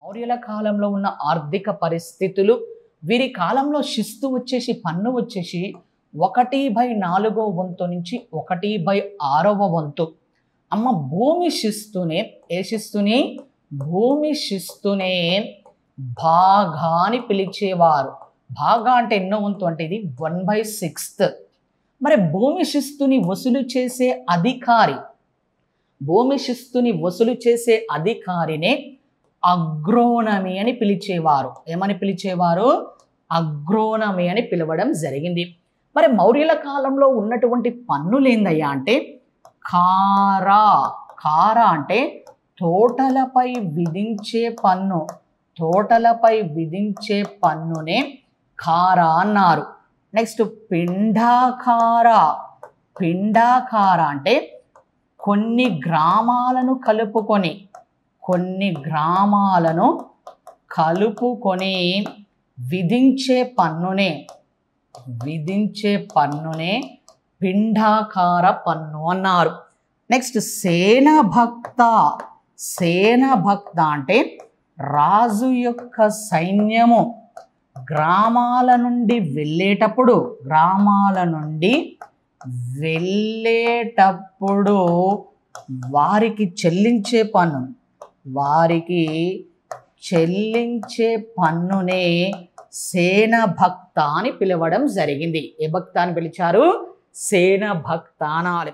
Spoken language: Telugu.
మౌర్యుల కాలంలో ఉన్న ఆర్థిక పరిస్థితులు, వీరి కాలంలో శిస్తు వచ్చేసి పన్ను వచ్చేసి 1/4 వంతు నుంచి 1/6 వంతు. అమ్మ భూమి శిస్తునే, ఏ శిస్తుని? భూమి శిస్తునే భాగా అని పిలిచేవారు. భాగా అంటే ఎన్నో వంతు అంటే ఇది 1/6. మరి భూమి శిస్తుని వసూలు చేసే అధికారి, భూమి శిస్తుని వసూలు చేసే అధికారినే అగ్రోనమీ అని పిలిచేవారు. ఏమని పిలిచేవారు? అగ్రోనమీ అని పిలవడం జరిగింది. మరి మౌర్యుల కాలంలో ఉన్నటువంటి పన్నులు ఏందయ్యా అంటే కారా. కారా అంటే తోటలపై విధించే పన్ను. తోటలపై విధించే పన్నునే కారా అన్నారు. నెక్స్ట్ పిండాకార. పిండాకార అంటే కొన్ని గ్రామాలను కలుపుకొని, కొన్ని గ్రామాలను కలుపుకొని విధించే పన్నునే, విధించే పన్నునే పిండాకార పన్ను అన్నారు. నెక్స్ట్ సేనభక్త. సేనభక్త అంటే రాజు యొక్క సైన్యము గ్రామాల నుండి వెళ్ళేటప్పుడు, గ్రామాల నుండి వెళ్ళేటప్పుడు వారికి చెల్లించే పన్ను, వారికి చెల్లించే పన్నునే సేనభక్త అని పిలవడం జరిగింది. ఏ భక్త అని పిలిచారు? సేనభక్త అనాలి.